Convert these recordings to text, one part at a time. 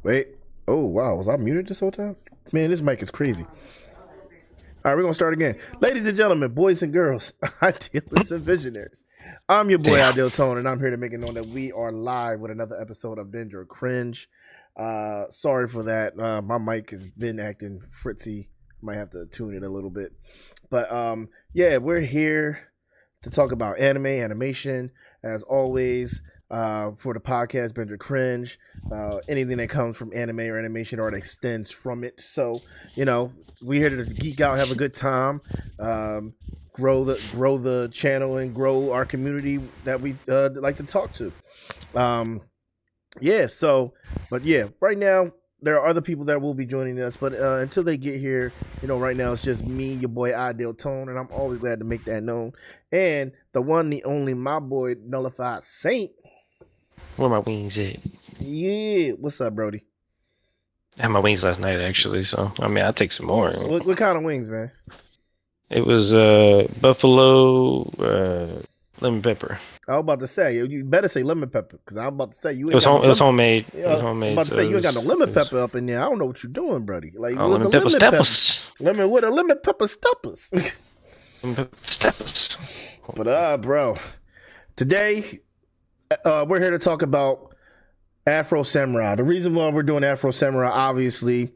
Wait. Oh wow, was I muted this whole time? Man, this mic is crazy. All right, we're gonna start again. Ladies and gentlemen, boys and girls, idealists and visionaries. I'm your boy Damn. Ideal Tone, and I'm here to make it known that we are live with another episode of Binge or Cringe. Sorry for that. My mic has been acting fritzy. Might have to tune it a little bit. But yeah, we're here to talk about anime, animation, as always. For the podcast, Bender Cringe, anything that comes from anime or animation or that extends from it. So, we're here to geek out, have a good time, grow the channel, and grow our community that we like to talk to. Yeah. So, but yeah, right now there are other people that will be joining us, but until they get here, right now it's just me, your boy Ideal Tone, and I'm always glad to make that known. And the one, the only, my boy Nullified Saint. Where my wings at? Yeah, what's up, Brody? I had my wings last night, actually. So I mean, I'll take some more. What kind of wings, man? It was buffalo, lemon pepper. I was about to say you better say lemon pepper because I'm about to say you. It was homemade. It was homemade. I'm about to say you ain't got no lemon pepper up in there. I don't know what you're doing, Brody. Like lemon pepper steppers. Lemon with a lemon pepper steppers. Lemon pepper steppers. But bro, today we're here to talk about Afro Samurai. The reason why we're doing Afro Samurai, obviously,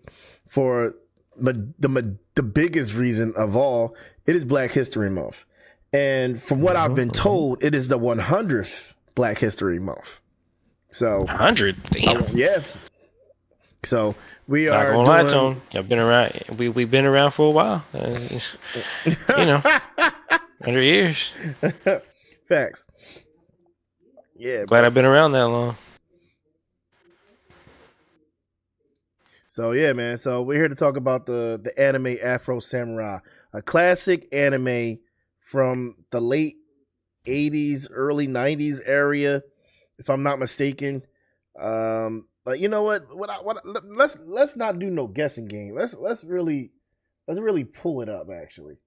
for the biggest reason of all, it is Black History Month. And from what I've been told, it is the 100th Black History Month. So 100, damn. Yeah. So we Not are. gonna lie, Tone. Y'all been around. We've been around for a while. 100 years. Facts. Yeah. Glad I've been around that long. So yeah, man. So we're here to talk about the anime Afro Samurai, a classic anime from the late 80s, early 90s area, if I'm not mistaken. But you know what? Let's not do no guessing game. Let's really pull it up. Actually,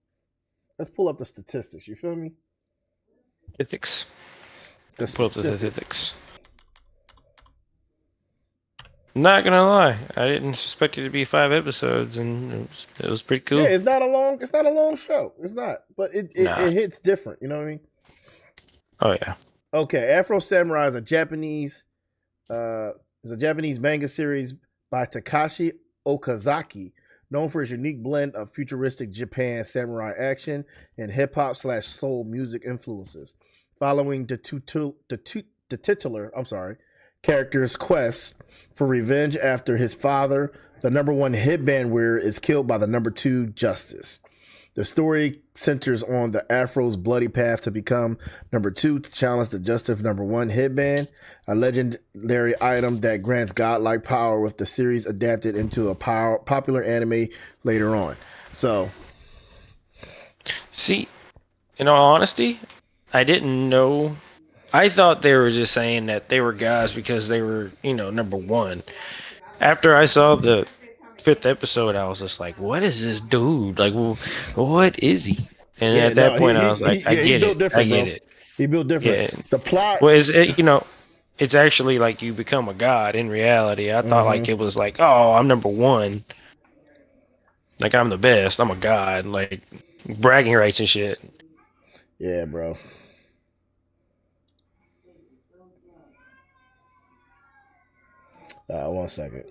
let's pull up the statistics. You feel me? Statistics. Let's pull up the statistics. Not gonna lie, I didn't suspect it to be 5 episodes, and it was pretty cool. Yeah, it's not a long show. It's not, but it hits different. You know what I mean? Oh yeah. Okay, Afro Samurai is a Japanese manga series by Takashi Okazaki, known for his unique blend of futuristic Japan samurai action and hip hop / soul music influences. Following the titular character's quest for revenge after his father, the number 1 headband wearer, is killed by the number 2 Justice. The story centers on the Afro's bloody path to become number 2 to challenge the Justice number 1 headband, a legendary item that grants godlike power, with the series adapted into a popular anime later on. So, see, in all honesty, I didn't know. I thought they were just saying that they were guys because they were, number 1. After I saw the 5th episode, I was just like, what is this dude? Like, what is he? And at that point, I was like, I get it. He built different. Yeah. The plot. Well, it's actually like you become a god in reality. I thought like it was like, oh, I'm number 1. Like, I'm the best. I'm a god. Like, bragging rights and shit. Yeah, bro. One second.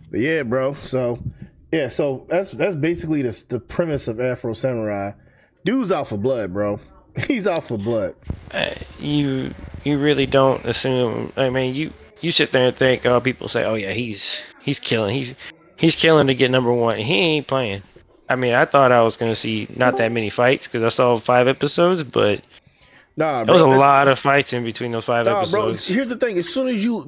But yeah, bro. So that's basically the premise of Afro Samurai. Dude's out for blood, bro. He's out for blood. You really don't assume. I mean, you sit there and think, oh, people say, oh yeah, he's killing, he's killing to get number 1. He ain't playing. I mean, I thought I was gonna see not that many fights because I saw 5 episodes, but nah, there was a lot of fights in between those 5 episodes. Bro, here's the thing: as soon as you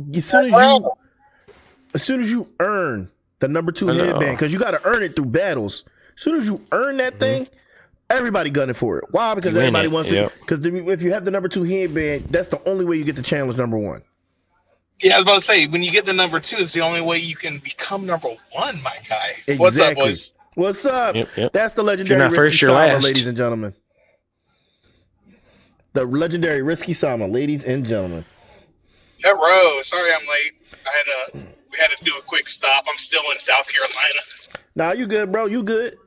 earn the number 2 headband, because you got to earn it through battles. As soon as you earn that thing, everybody gunning for it. Why? Because everybody wants to. Because if you have the number 2 headband, that's the only way you get to challenge number 1. Yeah, I was about to say, when you get the number 2, it's the only way you can become number 1, my guy. Exactly. What's up, boys? What's up? Yep. That's the If you're legendary not Risky first, you're Sama, last. ladies and gentlemen. The legendary Risky Sama, ladies and gentlemen. Hey, bro, sorry I'm late. We had to do a quick stop. I'm still in South Carolina. Nah, you good, bro. You good.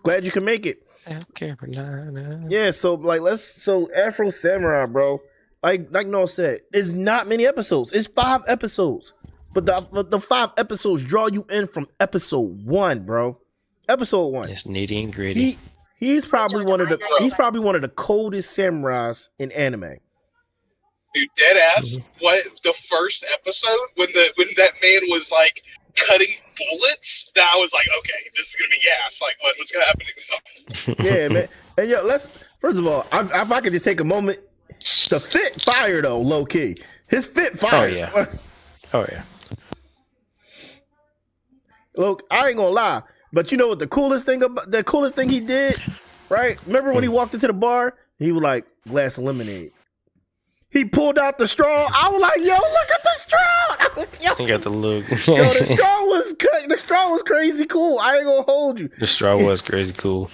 Glad you can make it. South Carolina. Yeah, so Afro Samurai, bro. Like Noah said, there's not many episodes. It's 5 episodes. But the 5 episodes draw you in from episode 1, bro. Episode 1. It's nitty and gritty. He's probably one of the coldest samurais in anime. Dude, dead ass. What the first episode when that man was like cutting bullets? That I was like, okay, this is gonna be gas. Like, what's gonna happen? Yeah, man. And yo, first of all, if I could just take a moment, the fit fire though, low key. His fit fire. Oh yeah. Look, I ain't gonna lie, but you know what the coolest thing he did, right? Remember when he walked into the bar? He was like, glass of lemonade. He pulled out the straw. I was like, yo, look at the straw. He got the look. Yo, the straw was crazy cool. I ain't gonna hold you. The straw was crazy cool.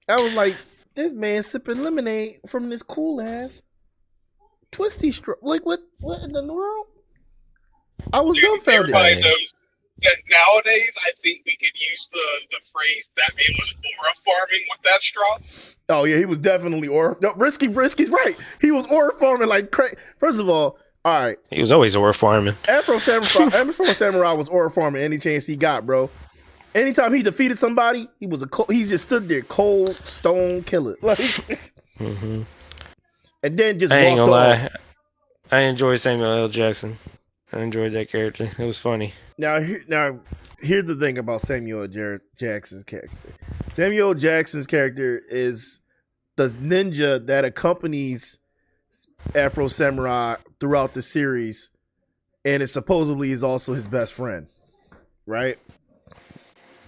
I was like, this man sipping lemonade from this cool ass twisty straw. Like, what in the world? I was dumbfounded. Everybody knows that nowadays, I think we could use the phrase that man was aura farming with that straw. Oh yeah, he was definitely aura. No, Risky's right. He was aura farming like crazy. First of all right. He was always aura farming. Afro Samurai was aura farming any chance he got, bro. Anytime he defeated somebody, he just stood there cold stone killer. Like, and then just I ain't walked gonna off. lie. I enjoyed Samuel L. Jackson. I enjoyed that character. It was funny. Now, here's the thing about Samuel Jackson's character. Samuel Jackson's character is the ninja that accompanies Afro Samurai throughout the series, and it supposedly is also his best friend, right?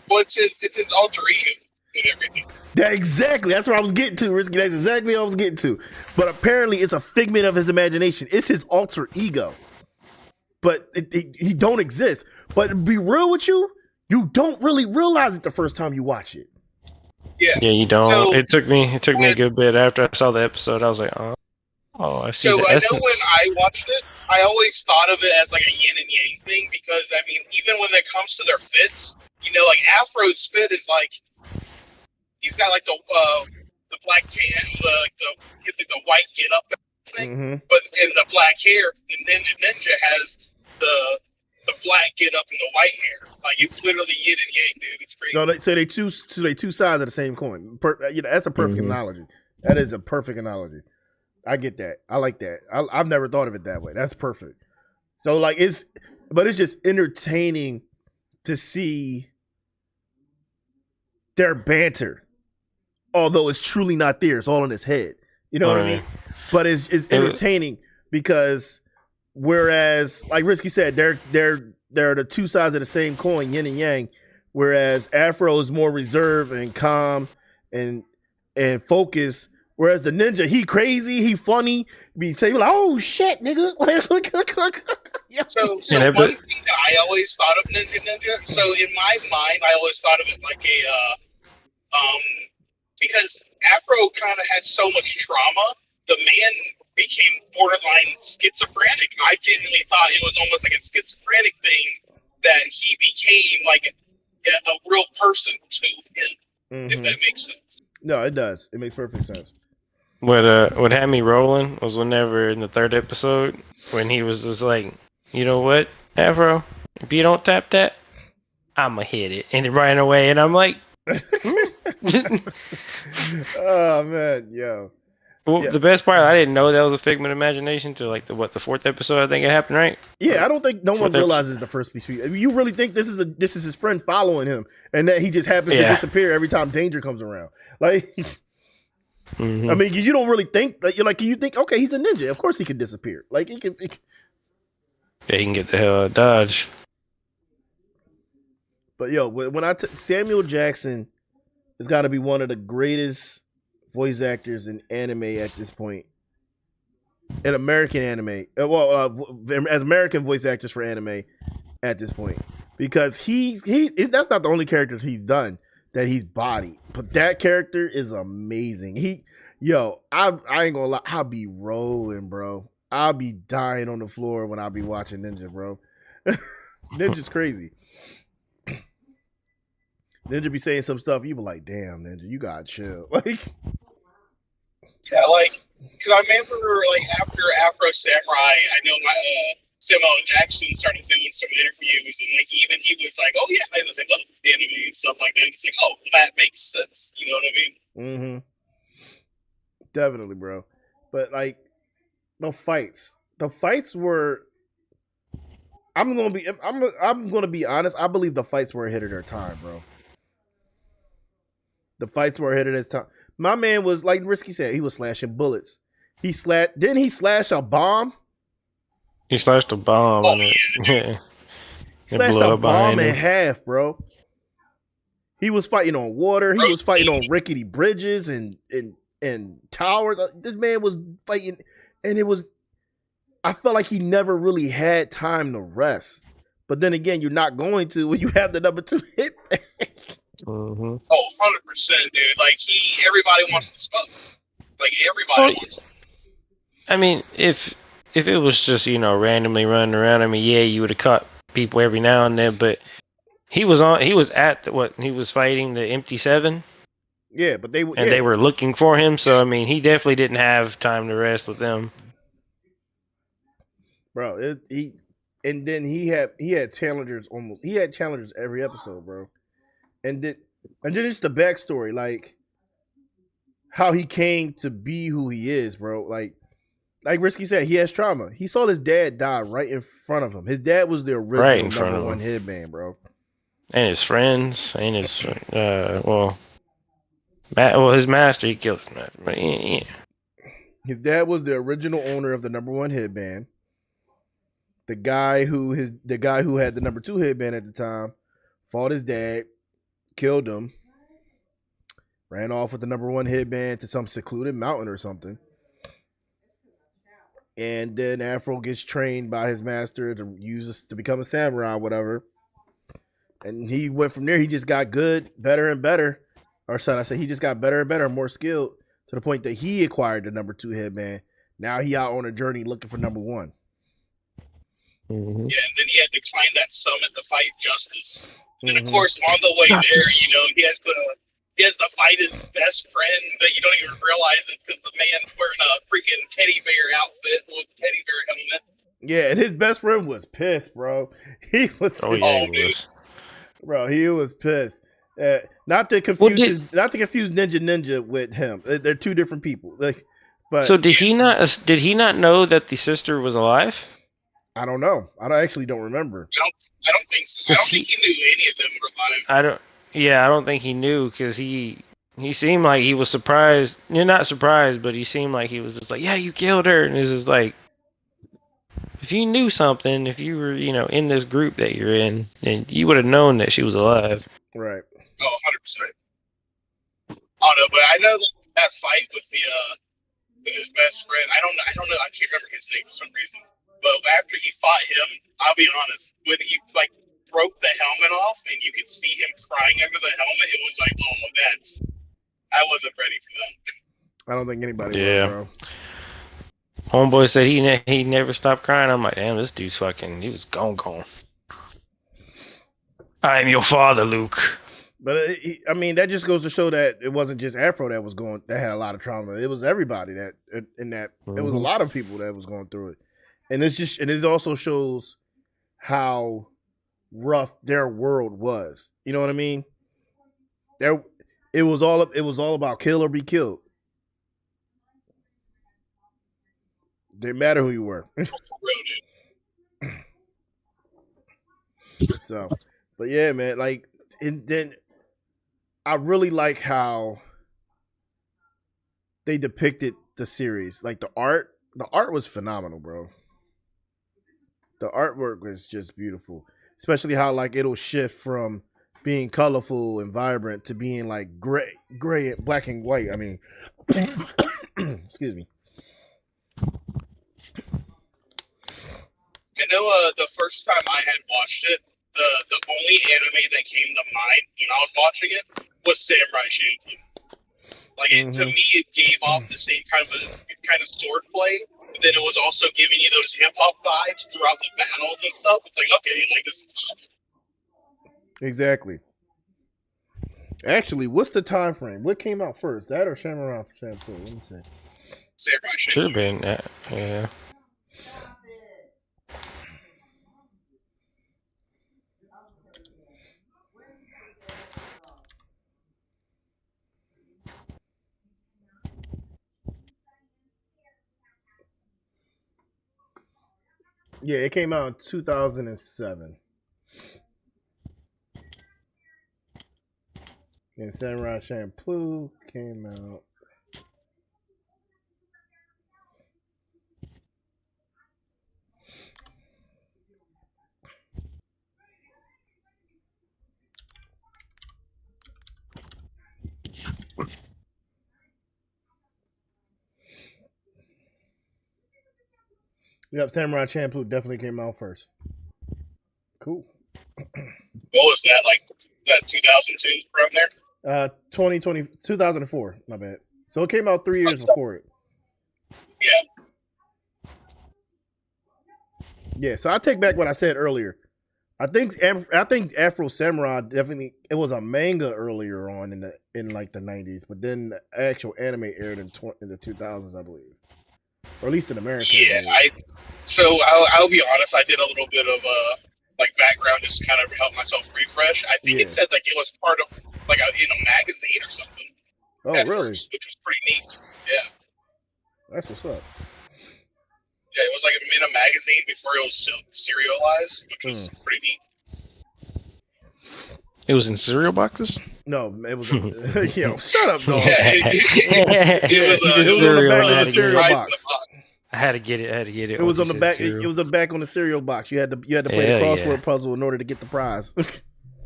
Well, it's his alter ego and everything. Exactly. That's where I was getting to, Risky. That's exactly what I was getting to. But apparently, it's a figment of his imagination. It's his alter ego. But he don't exist. But to be real with you, you don't really realize it the first time you watch it. Yeah, you don't. So, it took me a good bit after I saw the episode. I was like, oh, I see the essence. So I know when I watched it, I always thought of it as like a yin and yang thing because I mean, even when it comes to their fits, you know, like Afro's fit is like he's got like the black pants, the white get up thing, but in the black hair, the ninja has the black get up and the white hair. Like it's literally yin and yang, dude. It's crazy. No, they two sides of the same coin. That's a perfect analogy. That is a perfect analogy. I get that. I like that. I've never thought of it that way. That's perfect. So like it's just entertaining to see their banter, although it's truly not there. It's all in his head. You know what I mean? But it's entertaining because whereas, like Risky said, they're the two sides of the same coin, yin and yang. Whereas Afro is more reserved and calm and focused. Whereas the ninja, he crazy, he funny. Be say like, oh shit, nigga. So one thing that I always thought of ninja. So in my mind, I always thought of it like because Afro kind of had so much trauma, the man became borderline schizophrenic. I genuinely thought it was almost like a schizophrenic thing that he became like a real person to him. If that makes sense. No, it does. It makes perfect sense. What had me rolling was whenever in the 3rd episode when he was just like, you know what, Afro, if you don't tap that, I'ma hit it, and he ran away, and I'm like, oh man, yo. Well, the best part, I didn't know that was a figment of imagination till like the 4th episode. I think it happened, right? Yeah, I don't think no one realizes the first piece. I mean, you really think this is his friend following him, and that he just happens to disappear every time danger comes around? Like, I mean, you don't really think that you think, okay, he's a ninja. Of course, he can disappear. Like he can. Yeah, he can get the hell out of Dodge. But yo, when Samuel Jackson has got to be one of the greatest voice actors in anime at this point. in American anime. As American voice actors for anime at this point, because that's not the only characters he's done that he's bodied, but that character is amazing. I ain't gonna lie, I'll be rolling, bro. I'll be dying on the floor when I'll be watching Ninja, bro. Ninja's crazy. Ninja be saying some stuff, you be like, damn, Ninja, you gotta chill. Like, yeah, like, because I remember, like, after Afro Samurai, I know my Samuel Jackson started doing some interviews, and like even he was like, "Oh yeah, I love anime and stuff like that." It's like, "Oh, that makes sense." You know what I mean? Mm-hmm. Definitely, bro. But like the fights were. I'm gonna be honest. I believe the fights were ahead of their time, bro. The fights were ahead of his time. My man was like Risky said, he was slashing bullets. Didn't he slash a bomb? He slashed a bomb on it. Yeah. Slashed a bomb in half, bro. He was fighting on water. He was fighting on rickety bridges and towers. This man was fighting, and I felt like he never really had time to rest. But then again, you're not going to when you have the number 2 hit. Mm-hmm. Oh, 100%, dude. Like everybody wants to smoke. Like everybody wants. I mean, if it was just randomly running around, I mean, yeah, you would have caught people every now and then, but he was fighting the Empty Seven. Yeah, but they were looking for him, so I mean, he definitely didn't have time to rest with them. Bro, and then he had challengers he had challengers every episode, bro. And then it's the backstory, like how he came to be who he is, bro. Like Risky said, he has trauma. He saw his dad die right in front of him. His dad was the original number 1 headband, bro. And his friends, and his his master, he killed his master. But yeah. His dad was the original owner of the number 1 headband. The guy who had the number 2 headband at the time fought his dad, killed him, ran off with the number 1 headband to some secluded mountain or something. And then Afro gets trained by his master to become a samurai or whatever. And he went from there. He just got good, better and better. Or should I say, he just got better and better, more skilled to the point that he acquired the number 2 headband. Now he out on a journey looking for number 1. Mm-hmm. Yeah, and then he had to climb that summit to fight Justice. And of course, on the way there, he has to fight his best friend, but you don't even realize it because the man's wearing a freaking teddy bear outfit with a teddy bear helmet. Yeah, and his best friend was pissed, bro. He was. Oh yeah, he was. Bro, he was pissed. Not to confuse Ninja with him. They're 2 different people. So did he not know that the sister was alive? I don't know. I actually don't remember. I don't think so. I don't think he knew any of them were alive. I don't think he knew because he seemed like he was surprised. You're not surprised, but he seemed like he was just like, yeah, you killed her. And this is like, if you knew something, if you were, in this group that you're in, then you would have known that she was alive. Right. Oh, 100%. I don't know, but I know that fight with his best friend. I don't know. I can't remember his name for some reason. But after he fought him, I'll be honest, when he broke the helmet off and you could see him crying under the helmet, it was like, oh, I wasn't ready for that. I don't think anybody was, bro. Homeboy said he never stopped crying. I'm like, damn, this dude's he was gone. I am your father, Luke. But I mean, that just goes to show that it wasn't just Afro that had a lot of trauma. It was everybody it was a lot of people that was going through it. And it also shows how rough their world was. You know what I mean? It was all about kill or be killed. Didn't matter who you were. So, but yeah, man, and then I really like how they depicted the series. Like the art was phenomenal, bro. The artwork was just beautiful, especially how it'll shift from being colorful and vibrant to being gray, black and white. I mean, excuse me. the first time I had watched it, the only anime that came to mind when I was watching it was Samurai Champloo. Like to me, it gave off the same kind of swordplay, but then it was also giving you those hip hop vibes throughout the battles and stuff. It's like, okay, like this. Exactly. Actually, what's the time frame? What came out first, that or Samurai Champloo? Let me see. Samurai Champloo. Should have been that. Yeah. Yeah, it came out in 2007. And Samurai Champloo came out. Yep, Samurai Champloo definitely came out first. Cool. What was that, like that 2002 from there? 2004, my bad. So it came out 3 years before it. Yeah. Yeah, so I take back what I said earlier. I think Afro Samurai definitely, it was a manga earlier on in like the 90s, but then the actual anime aired in the 2000s, I believe. Or at least in America. Yeah, I'll be honest, I did a little bit of like background just to kind of help myself refresh. I think it said like it was part of like in a magazine or something. Oh, really? First, which was pretty neat. Yeah. That's what's up. Yeah, it was like in a magazine before it was serialized, which was pretty neat. It was in cereal boxes? No, it was. Yo, shut up, dog. Yeah, it was on the back of the cereal box. I had to get it. It was on the back. It was the back on the cereal box. You had to play the crossword puzzle in order to get the prize.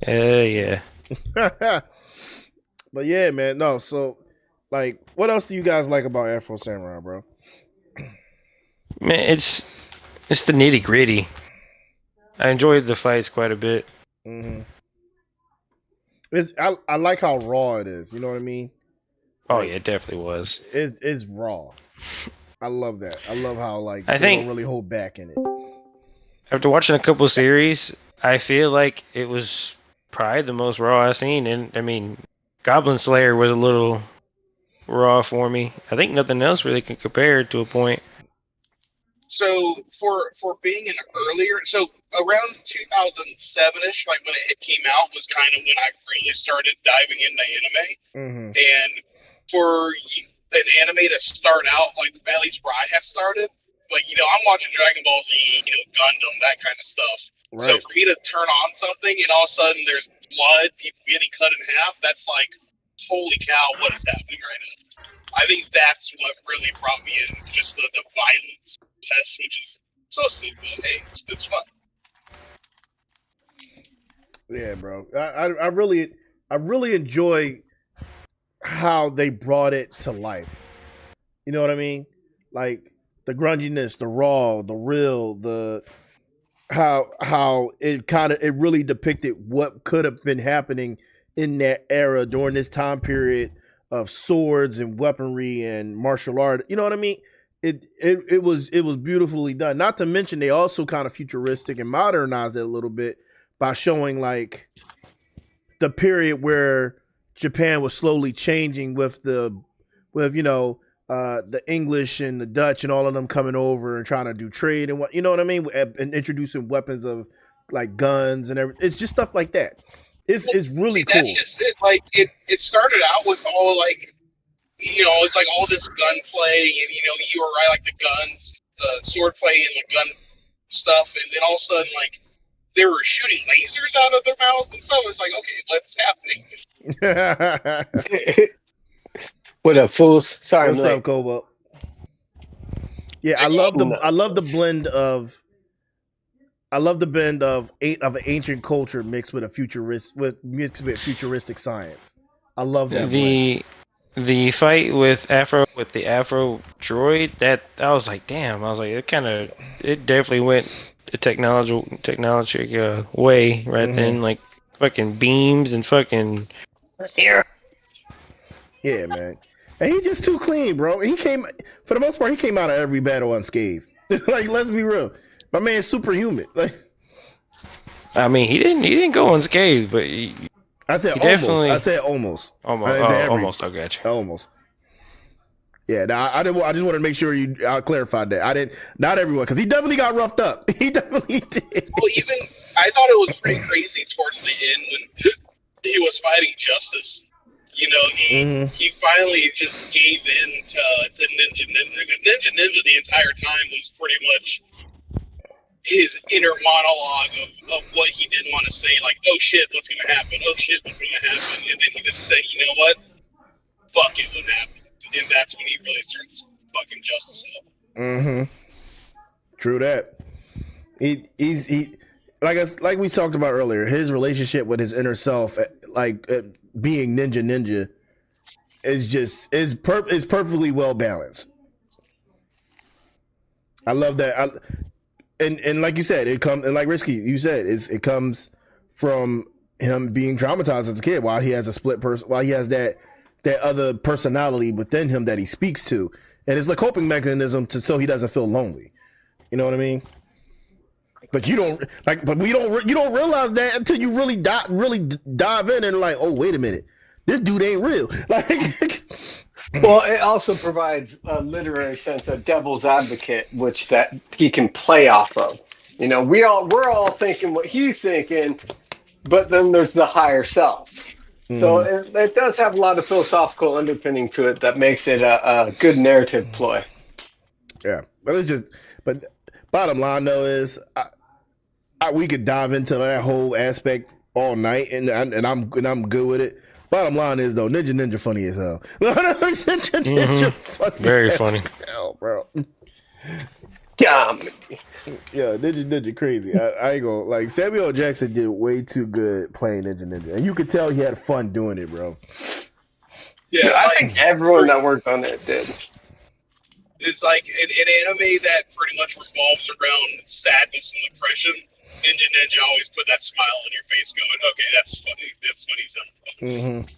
Yeah. But yeah, man. No, so like, what else do you guys like about Afro Samurai, bro? Man, it's the nitty gritty. I enjoyed the fights quite a bit. Mm-hmm. I like how raw it is. You know what I mean? Oh yeah, it definitely was. It's raw. I love that. I love how like they don't really hold back in it. After watching a couple series, I feel like it was probably the most raw I've seen. And I mean, Goblin Slayer was a little raw for me. I think nothing else really can compare to a point. So for being an earlier, so around 2007ish, like when it came out, was kind of when I really started diving into anime. Mm-hmm. And for an anime to start out, like at least where I had started, like I'm watching Dragon Ball Z, Gundam, that kind of stuff. Right. So for me to turn on something and all of a sudden there's blood, people getting cut in half, that's like, holy cow, what is happening right now? I think that's what really brought me in, just the violence. Test, which is so stupid, but hey, it's fun. Yeah, bro. I really enjoy how they brought it to life. You know what I mean? Like the grunginess, the raw, the real, the how it really depicted what could have been happening in that era during this time period of swords and weaponry and martial art. You know what I mean? It was beautifully done. Not to mention they also kind of futuristic and modernized it a little bit by showing like the period where Japan was slowly changing with the English and the Dutch and all of them coming over and trying to do trade and what you know what I mean, and introducing weapons of like guns and everything. It's just stuff like that. It's really cool. That's just it. Like it started out with all like. It's like all this gunplay, and you were right, like the guns, the swordplay, and the gun stuff, and then all of a sudden, like they were shooting lasers out of their mouths and stuff. It's like, okay, what's happening? What up, fools? Sorry, what's up, Cobalt? Yeah, I love the blend of an ancient culture mixed with futuristic science. I love that. The fight with the Afro droid, that I was like, damn. I was like, it definitely went technology way right then, like fucking beams and fucking. Here. Yeah, man. And he just too clean, bro. He came, for the most part, he came out of every battle unscathed. Like, let's be real. My man's superhuman. Like, I mean, he didn't go unscathed, but I said he almost. definitely- I said almost. almost, I didn't say every. almost. I got you. Almost. Yeah, I just wanted to make sure I clarified that. I didn't, not everyone, because he definitely got roughed up. He definitely did. Well, even I thought it was pretty crazy towards the end when he was fighting Justice. You know, he finally just gave in to Ninja because Ninja the entire time was pretty much his inner monologue of what he didn't want to say, like, oh shit, what's gonna happen? Oh shit, what's gonna happen? And then he just said, you know what? Fuck it, what happened? And that's when he really starts fucking Justice up. True that. He like we talked about earlier, his relationship with his inner self, being ninja is perfectly well balanced. I love that. And like you said, it comes, and like Risky, you said, it comes from him being traumatized as a kid while he has a split person, while he has that other personality within him that he speaks to, and it's a coping mechanism so he doesn't feel lonely. You know what I mean? But you don't realize that until you really dive in and like, oh wait a minute, this dude ain't real. Like, Well, it also provides a literary sense of devil's advocate, which that he can play off of. You know, we're all thinking what he's thinking, but then there's the higher self. So it does have a lot of philosophical underpinning to it that makes it a good narrative ploy. Yeah, but bottom line though is, we could dive into that whole aspect all night, and I'm good with it. Bottom line is though, Ninja funny as hell. Ninja funny, Very funny, hell, bro. Yeah, Ninja crazy. I ain't gonna, like, Samuel L. Jackson did way too good playing Ninja, and you could tell he had fun doing it, bro. Yeah, I think everyone that worked on it did. It's like an anime that pretty much revolves around sadness and depression. Ninja always put that smile on your face going, okay, that's funny. That's funny something.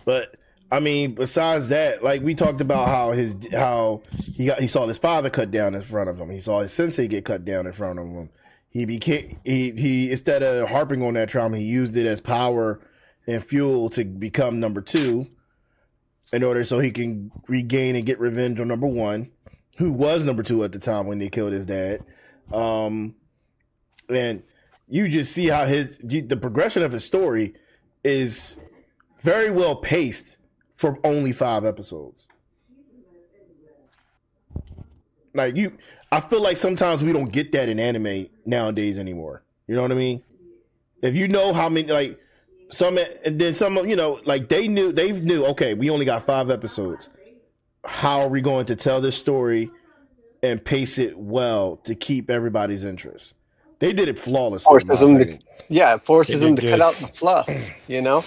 But I mean, besides that, like we talked about how he saw his father cut down in front of him. He saw his sensei get cut down in front of him. He instead of harping on that trauma, he used it as power and fuel to become number 2 in order so he can regain and get revenge on number 1, who was number 2 at the time when they killed his dad. And you just see how the progression of his story is very well paced for only 5 episodes. Like I feel like sometimes we don't get that in anime nowadays anymore. You know what I mean? If you know how many, like some, and then some, you know, like they knew, okay, we only got 5 episodes. How are we going to tell this story and pace it well to keep everybody's interest? They did it flawlessly. Forces them to cut out the fluff, you know?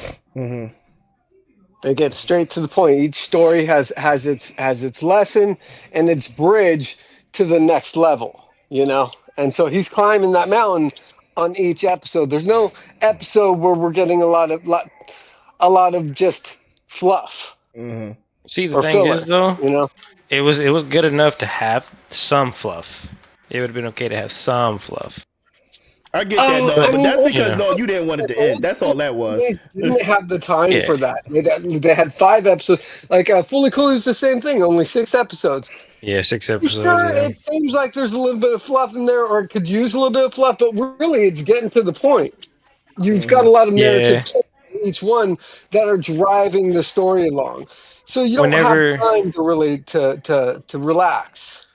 They get straight to the point. Each story has its lesson and its bridge to the next level, you know? And so he's climbing that mountain on each episode. There's no episode where we're getting a lot of just fluff. See, the thing is though, you know, it was good enough to have some fluff. It would have been okay to have some fluff. I get that, though, but that's because you didn't want it to end. That's all that was. They didn't have the time for that. They had 5 episodes. Like Fully Cooley is the same thing, only 6 episodes. Yeah, 6 episodes. Sure, it seems like there's a little bit of fluff in there, or it could use a little bit of fluff, but really it's getting to the point. You've got a lot of narrative in each one that are driving the story along. So you don't have time to really to relax.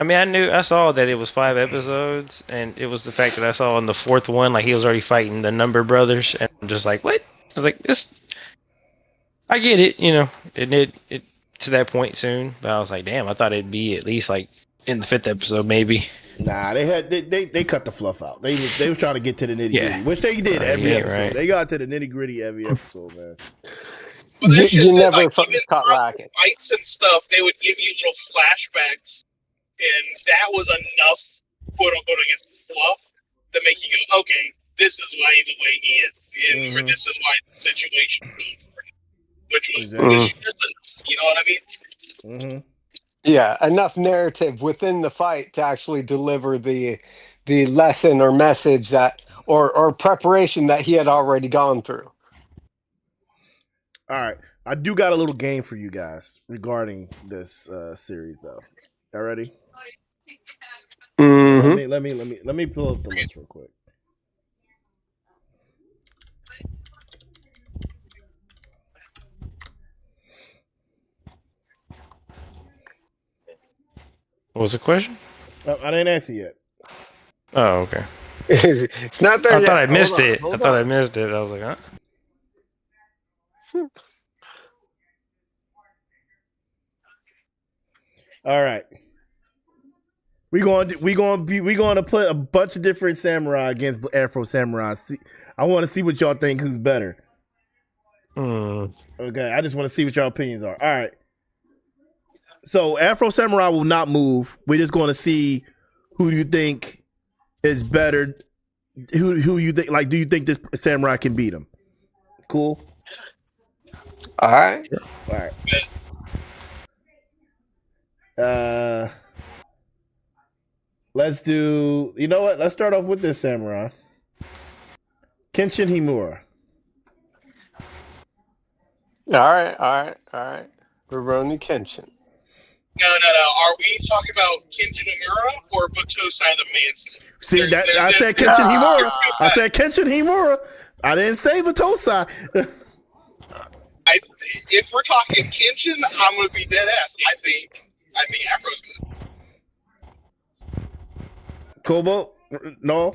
I mean, I saw that it was 5 episodes, and it was the fact that I saw in the 4th one, like he was already fighting the Number Brothers, and I'm just like, what? I was like, this. I get it, you know, it to that point soon, but I was like, damn, I thought it'd be at least like in the 5th episode, maybe. Nah, they cut the fluff out. They were trying to get to the nitty gritty, which they did every episode. Right. They got to the nitty gritty every episode, man. You never fucking caught lacking. Fights and stuff, they would give you little flashbacks and that was enough, quote unquote, I guess, fluff to make you go, okay, this is why the way he is, or this is why the situation is going for him, which was just enough, you know what I mean? Yeah, enough narrative within the fight to actually deliver the lesson or message that or preparation that he had already gone through. All right, I do got a little game for you guys regarding this series, though. Y'all ready? Let me pull up the list real quick. What was the question? I didn't answer yet. Oh, okay. It's not there I yet. thought I missed it. I thought I missed it. I was like, huh? All right. We're going to put a bunch of different samurai against Afro Samurai. I want to see what y'all think who's better. Okay, I just want to see what y'all opinions are. All right. So Afro Samurai will not move. We're just going to see who you think is better. Who you think, like, do you think this samurai can beat him? Cool. All right. All right. Let's do. You know what? Let's start off with this samurai, Kenshin Himura. All right. Rurouni Kenshin. No. Are we talking about Kenshin Himura or Batosai the Manson? See, I said Kenshin Himura. I said Kenshin Himura. I didn't say Batosai. If we're talking Kenshin, I'm going to be dead ass. I think Afro's good. Kobo? No.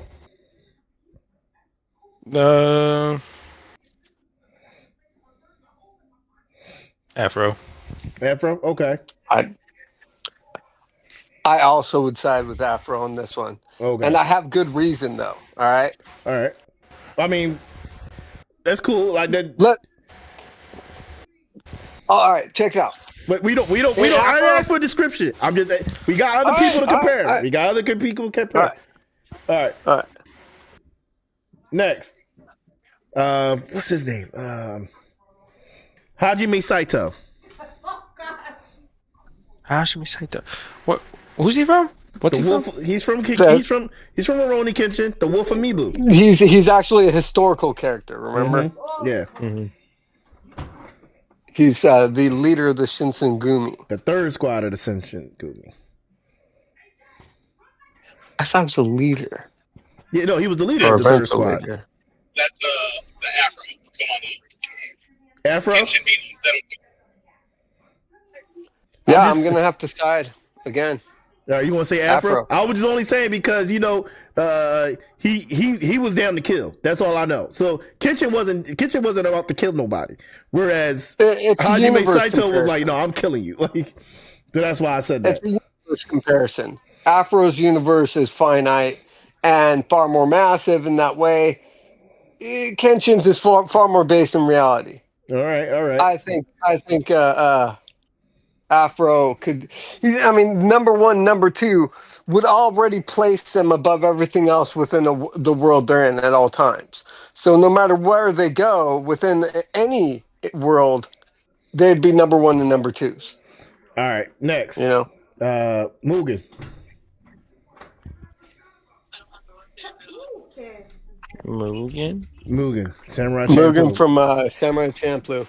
Afro. Okay. I also would side with Afro on this one. Okay. And I have good reason though. All right. I mean, that's cool. Like that. All right. Check it out. But we don't. I didn't ask for a description. I'm just. We got other people to compare. Right. We got other people to compare. All right. Next. What's his name? Hajime Saito. Hajime Saito. What? Who's he from? What's he wolf, from? He's from Rurouni Kenshin, the Wolf of Mibu. He's actually a historical character. Remember? Yeah. He's the leader of the Shinsengumi. The third squad of the Shinsengumi. I thought he was the leader. Yeah, no, he was the leader of the third squad. Leader. That's the Afro. Come on. Afro? Yeah, I'm going to have to side again. You want to say Afro? I was just only saying because, he was down to kill. That's all I know. So Kenshin wasn't about to kill nobody. Whereas Hajime Saito was like, no, I'm killing you. Like, so that's why I said that. It's a universe comparison. Afro's universe is finite and far more massive in that way. Kenshin's is far more based in reality. All right. I think Afro could. Number one, number two would already place them above everything else within the world they're in at all times. So no matter where they go within any world, they'd be number one and number twos. All right, next. Mugen. Mugen. Samurai Champloo. Mugen from Samurai Champloo.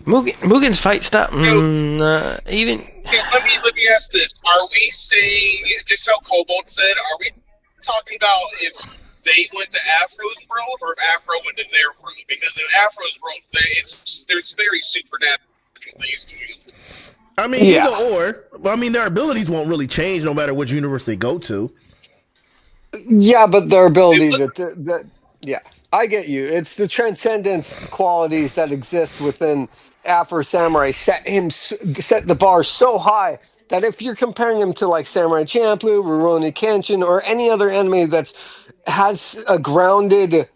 Mugen's fight stop. Even. Okay, let me ask this: are we saying just how Cobalt said? Are we talking about if they went to Afro's world or if Afro went to their world? Because in Afro's world, there's very supernatural things going on. Either or. Their abilities won't really change no matter which universe they go to. Yeah, but their ability I get you. It's the transcendence qualities that exist within Afro Samurai set the bar so high that if you're comparing him to like Samurai Champloo, Rurouni Kenshin, or any other anime that has a grounded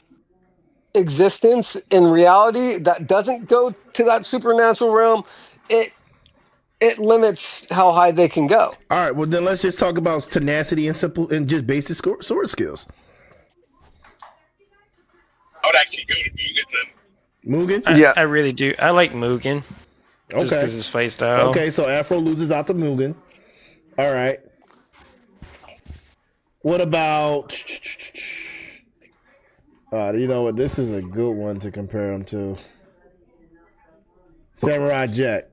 existence in reality that doesn't go to that supernatural realm, it limits how high they can go. All right, well then let's just talk about tenacity and just basic sword skills. I would actually go to Mugen then. Mugen? I really do. I like Mugen. Just because his fight style. Okay, so Afro loses out to Mugen. All right. What about? You know what? This is a good one to compare him to. Samurai Jack.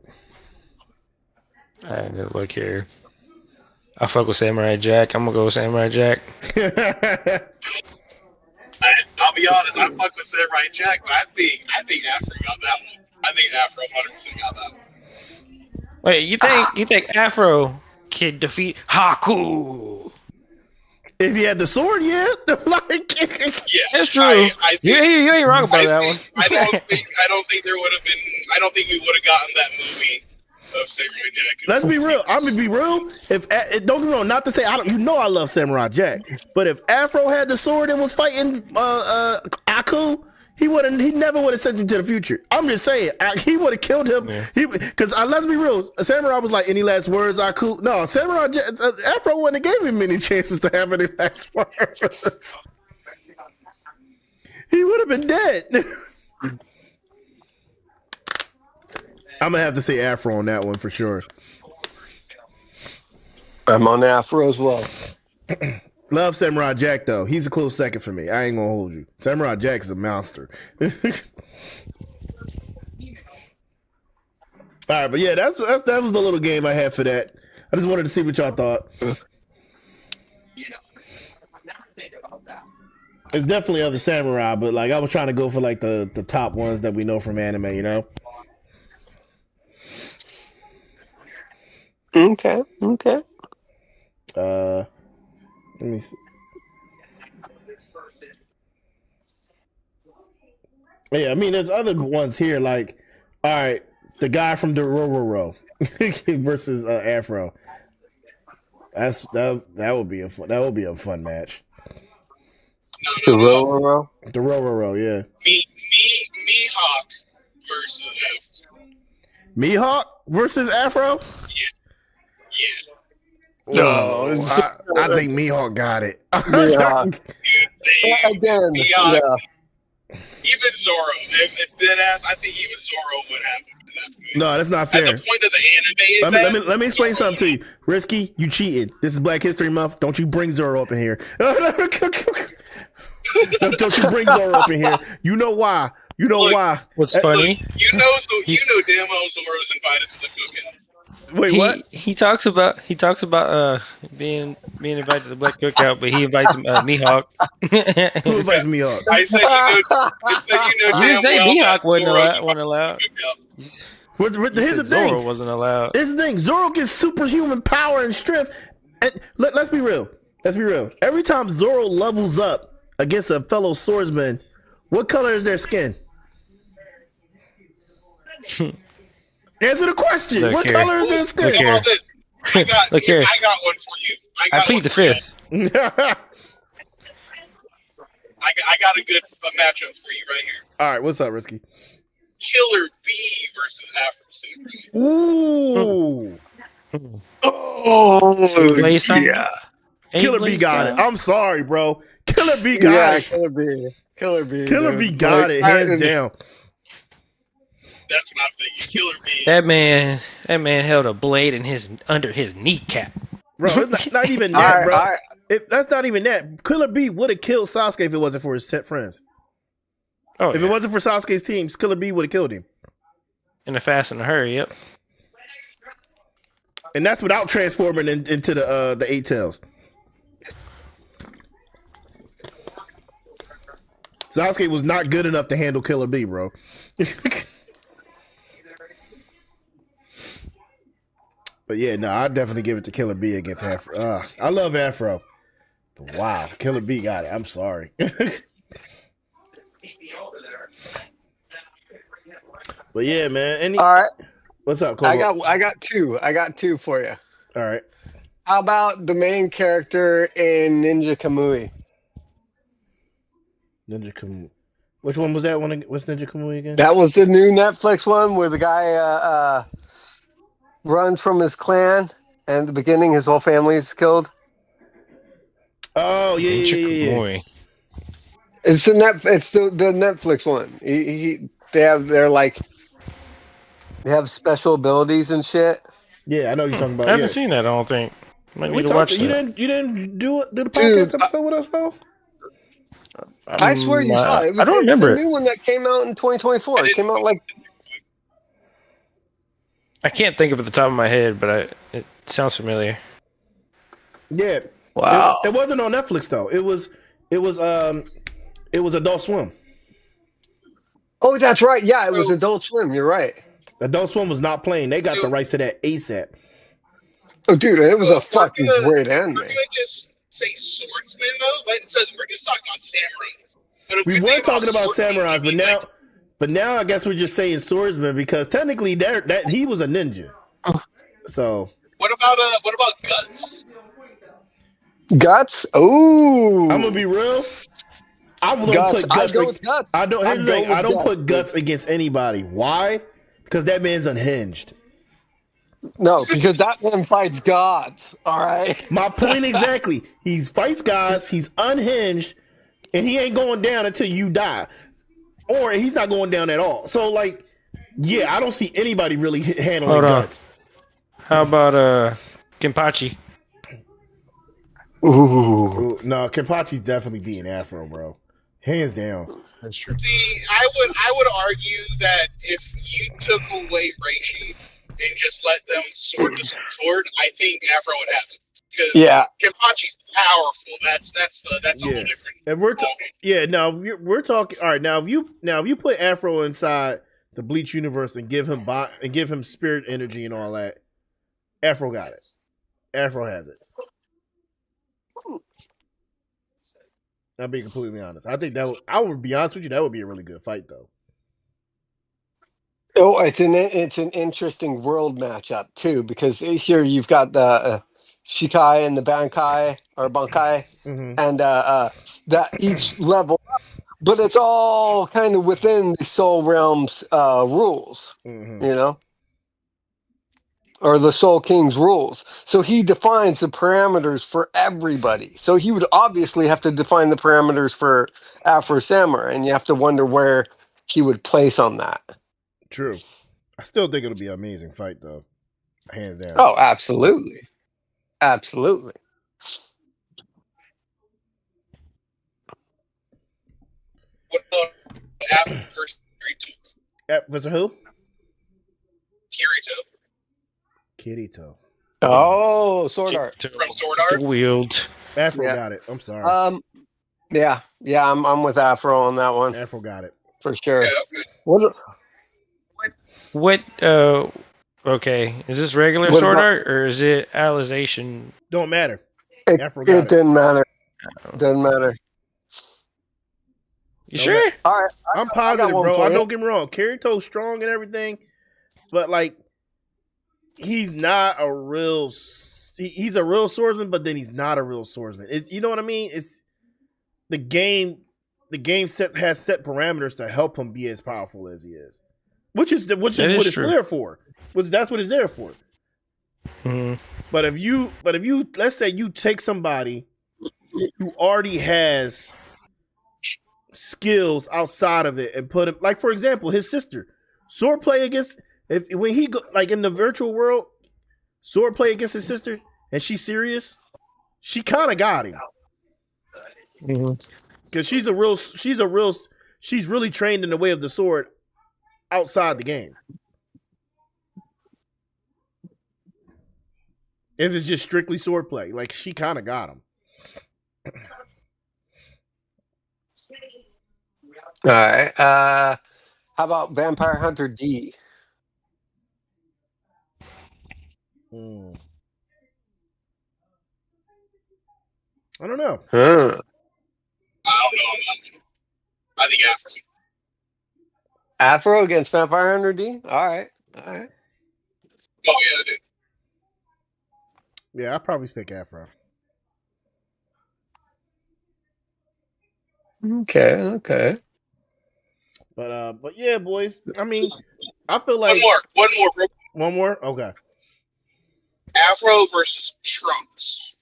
I gotta look here. I fuck with Samurai Jack. I'm gonna go with Samurai Jack. I'll be honest. I fuck with Samurai Jack, but I think Afro got that one. I think Afro 100% got that one. Wait, you think Afro can defeat Haku? If he had the sword, yeah. Like, yeah, that's true. I think, you ain't wrong about that one. I don't think there would have been. I don't think we would have gotten that movie of Samurai Jack. Let's be real. I'm gonna be real. If don't get me wrong, not to say I love Samurai Jack, but if Afro had the sword and was fighting Aku, he never would have sent him to the future. I'm just saying, he would have killed him. Because let's be real, Samurai was like, any last words, Aku? No, Samurai Jack, Afro wouldn't have gave him many chances to have any last words. He would have been dead. I'm gonna have to say Afro on that one for sure. I'm on Afro as well. Love Samurai Jack though. He's a close second for me. I ain't gonna hold you. Samurai Jack is a monster. All right, but yeah, that was the little game I had for that. I just wanted to see what y'all thought. It's definitely other samurai, but like I was trying to go for like the top ones that we know from anime, you know. Okay. Let me see. Yeah, I mean, there's other ones here. Like, all right, the guy from Dororo versus Afro. That would be a fun match. Dororo, yeah. Mihawk versus Afro. Mihawk versus Afro. Yeah. No, I think Mihawk got it. Mihawk. Again, Mihawk. Even Zoro, if dead ass, I think even Zoro would have him in that point. No, that's not fair. At the point that the anime is let me explain something to you. Risky, you cheated. This is Black History Month. Don't you bring Zoro up in here. Don't you bring Zoro up in here. You know why. Why. What's funny? Look, you know damn well Zoro's invited to the cookout. Wait, what? He talks about being invited to the Black Cookout, but he invites Mihawk. Who invites Mihawk? I said you know You didn't damn say well Mihawk wasn't Zoro's allowed. Here's the thing. Zoro wasn't allowed. Here's the thing. Zoro gets superhuman power and strength. And let's be real. Every time Zoro levels up against a fellow swordsman, what color is their skin? Answer the question. What color is their skin? Look here. I got one for you. I plead the fifth. I got a good matchup for you right here. All right, what's up, Risky? Killer Bee versus Afro Samurai. Ooh. Yeah. Killer Bee got it. I'm sorry, bro. Killer Bee got it. Killer Bee. Killer Bee got it, hands down. That's what I'm thinking. Killer Bee. That man held a blade under his kneecap. Bro, it's not even that, bro. That's not even that. Killer Bee would have killed Sasuke if it wasn't for his friends. Oh, if it wasn't for Sasuke's team, Killer Bee would have killed him. In a fast and a hurry, yep. And that's without transforming into the Eight Tails. Sasuke was not good enough to handle Killer Bee, bro. But yeah, no, I'd definitely give it to Killer Bee against Afro. I love Afro. But wow, Killer Bee got it. I'm sorry. But yeah, man. All right. What's up, Cole? I got two for you. All right. How about the main character in Ninja Kamui? Ninja Kamui. Which one was that one? What's Ninja Kamui again? That was the new Netflix one where the guy runs from his clan, and at the beginning his whole family is killed. Oh yeah. It's the Netflix one. They have special abilities and shit. Yeah, I know you're talking about. I haven't seen that. I don't think. Might We need to talked. watch You that. didn't do the podcast Dude, episode with us though. I swear you saw it. I don't It's remember the it. new one that came out in 2024. It came out like. I can't think of it at the top of my head, but it sounds familiar. Yeah. Wow. It wasn't on Netflix though. It was Adult Swim. Oh, that's right. Yeah, it was Adult Swim. You're right. Adult Swim was not playing. They got the rights to that ASAP. Oh, dude, it was a fucking great anime. We're gonna just say swordsman though. So we're just talking about samurais. We were talking about samurais, but now I guess we're just saying swordsman because technically that he was a ninja. So what about guts? Guts? Oh, I'm gonna be real. I don't put guts. I don't. Here's the thing. I don't put guts against anybody. Why? Because that man's unhinged. No, because that man fights gods. All right. My point exactly. He fights gods. He's unhinged, and he ain't going down until you die, or he's not going down at all. So, like, yeah, I don't see anybody really handling guts. How about Kenpachi? Ooh. No, Kenpachi's definitely beating Afro, bro. Hands down. That's true. See, I would argue that if you took away Reishi and just let them sword to sword, I think Afro would have it. Because Kenpachi's powerful. That's a whole different. If we're talking. All right, now if you put Afro inside the Bleach universe and give him spirit energy and all that, Afro got it. Afro has it. I'll be completely honest. I think I would be honest with you. That would be a really good fight, though. Oh, it's an interesting world matchup too, because here you've got the Shikai and the Bankai or Bankai, and that each level, but it's all kind of within the Soul Realm's rules, you know, or the Soul King's rules. So he defines the parameters for everybody. So he would obviously have to define the parameters for Afro Samurai, and you have to wonder where he would place on that. True. I still think it'll be an amazing fight, though. Hands down. Oh, absolutely. Absolutely. What about Afro versus Kirito? Versus who? Kirito. Oh, Sword Art. From Sword Art? Wield. Afro got it. I'm sorry. Yeah, I'm with Afro on that one. Afro got it. For sure. Yeah, What okay, is this regular Sword Art or is it Alization? Don't matter. Afro got it. Didn't matter. Doesn't matter. You sure? All right. I'm positive, bro. Don't get me wrong. Kirito's strong and everything, but like he's not a real he's a real swordsman, but then he's not a real swordsman. You know what I mean? It's the game has set parameters to help him be as powerful as he is. Which is what it's there for. That's what it's there for. Mm-hmm. But if you let's say you take somebody who already has skills outside of it and put him, like for example, his sister, swordplay against when he go like in the virtual world, swordplay against his sister, and she's serious, she kind of got him because she's really trained in the way of the sword outside the game. If it's just strictly swordplay, like she kind of got him. All right. How about Vampire Hunter D? I don't know. I don't know. I think Afro. Afro against Vampire Hunter D? All right. Oh, yeah, dude. Yeah, I'll probably pick Afro. Okay. But yeah, boys. I mean, I feel like one more, bro. One more? Okay. Afro versus Trunks.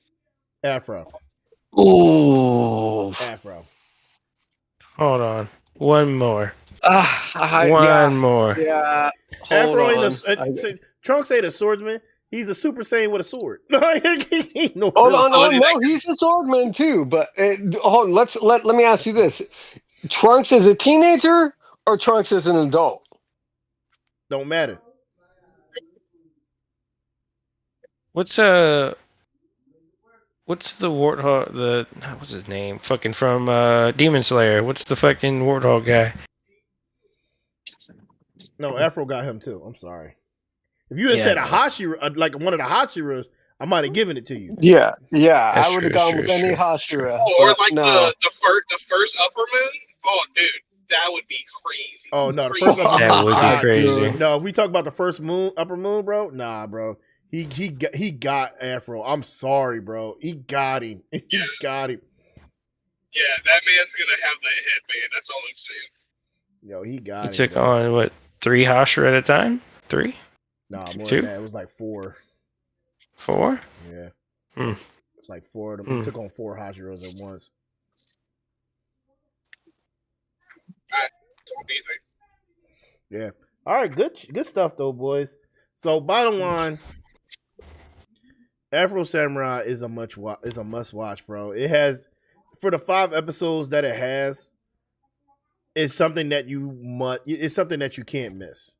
Afro. Ooh. Afro. Hold on. One more. Yeah. More. Yeah. Hold Afro on. Trunks ain't a swordsman. He's a Super Saiyan with a sword. No Hold real on. sword. No, he's a swordman too. But hold on. Let me ask you this: Trunks is a teenager or Trunks is an adult? Don't matter. What's the warthog? What's his name? Fucking from Demon Slayer. What's the fucking warthog guy? No, Afro got him too. I'm sorry. If you had said a Hashira, like one of the Hashiras, I might have given it to you. Yeah. That's I would have true, gone with any true. Hashira. Or but like no. the first upper moon. Oh, dude, that would be crazy. Oh no, the Crazy. first upper moon. That would be crazy. No, if we talk about the first upper moon, bro. Nah, bro. He got Afro. I'm sorry, bro. He got him. He got him. Yeah, that man's gonna have that headband. That's all I'm saying. Yo, he got He him. took bro. on what 3 Hashira at a time? 3? Nah, more 2? than that. It was like 4. 4? Yeah. Hmm. It's like 4 of them. He took on 4 Hashiras at once. Don't be like, Yeah. All right. Good stuff though, boys. So bottom line, Afro Samurai is a must watch, bro. It has, for the 5 episodes that it has, it's something that it's something that you can't miss.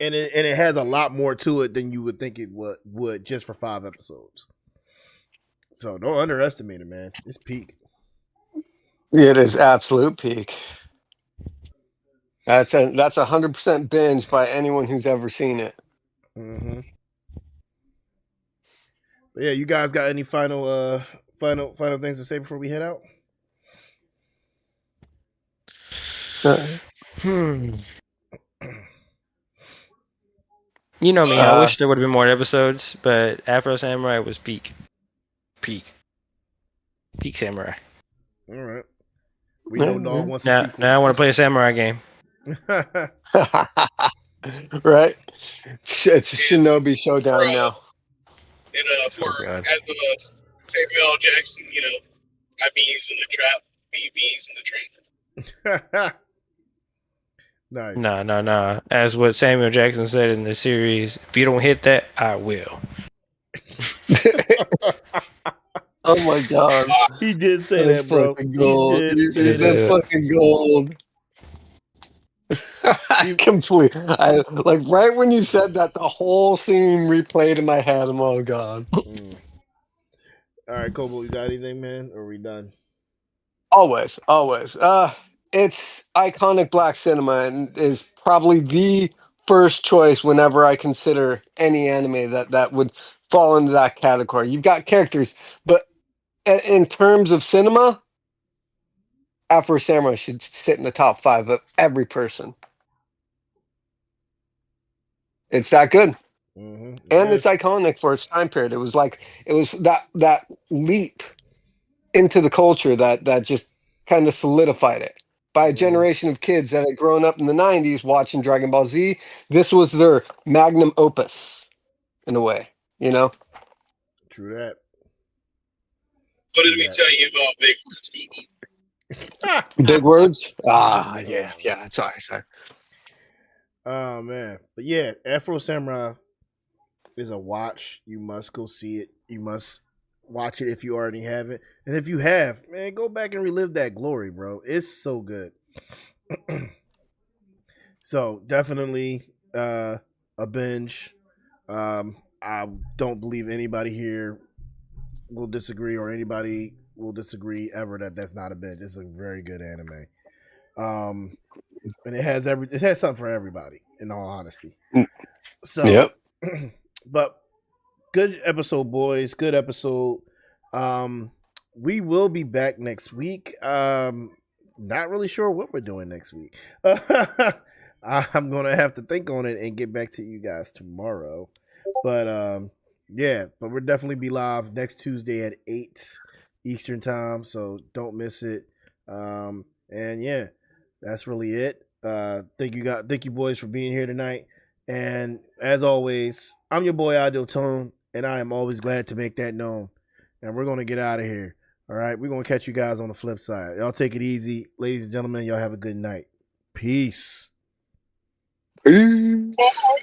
And it has a lot more to it than you would think it would just for 5 episodes. So don't underestimate it, man. It's peak. It is absolute peak. That's 100% binge by anyone who's ever seen it. Mm-hmm. But yeah, you guys got any final things to say before we head out? You know me, I wish there would have been more episodes, but Afro Samurai was peak samurai. All right. We know Dog wants a sequel. Now I want to play a samurai game. Right? It's Shinobi Showdown now. And as with Samuel L. Jackson, bees in the trap, bees in the train. Nice. Nah. As what Samuel Jackson said in the series, if you don't hit that, I will. Oh my god. He did say that, bro. Gold. That's fucking gold. Complete. Like right when you said that, the whole scene replayed in my head. Oh god. All right, Kobo, you got anything, man? Or are we done? Always. It's iconic black cinema and is probably the first choice whenever I consider any anime that would fall into that category. You've got characters, but in terms of cinema, Afro Samurai should sit in the top 5 of every person. It's that good. Mm-hmm. And it's iconic for its time period. It was that leap into the culture that just kind of solidified it. By a generation of kids that had grown up in the 90s watching Dragon Ball Z, this was their magnum opus, in a way, True that. What did we tell you about big words, Kobo? Big words? Yeah. Sorry. Oh man, but yeah, Afro Samurai is a watch. You must go see it. You must watch it if you already have it, and if you have, man, go back and relive that glory, bro. It's so good. So definitely a binge. I don't believe anybody here will disagree, or anybody will disagree ever that's not a binge. It's a very good anime. And it has something for everybody, in all honesty. So, yep. But good episode, boys. Good episode. We will be back next week. Not really sure what we're doing next week. I'm gonna have to think on it and get back to you guys tomorrow. But but we'll definitely be live next Tuesday at 8 Eastern time. So don't miss it. And yeah, that's really it. Thank you boys for being here tonight. And as always, I'm your boy Ideal Tone, and I am always glad to make that known. And we're going to get out of here. All right, we're going to catch you guys on the flip side. Y'all take it easy. Ladies and gentlemen, y'all have a good night. Peace. Peace. Bye.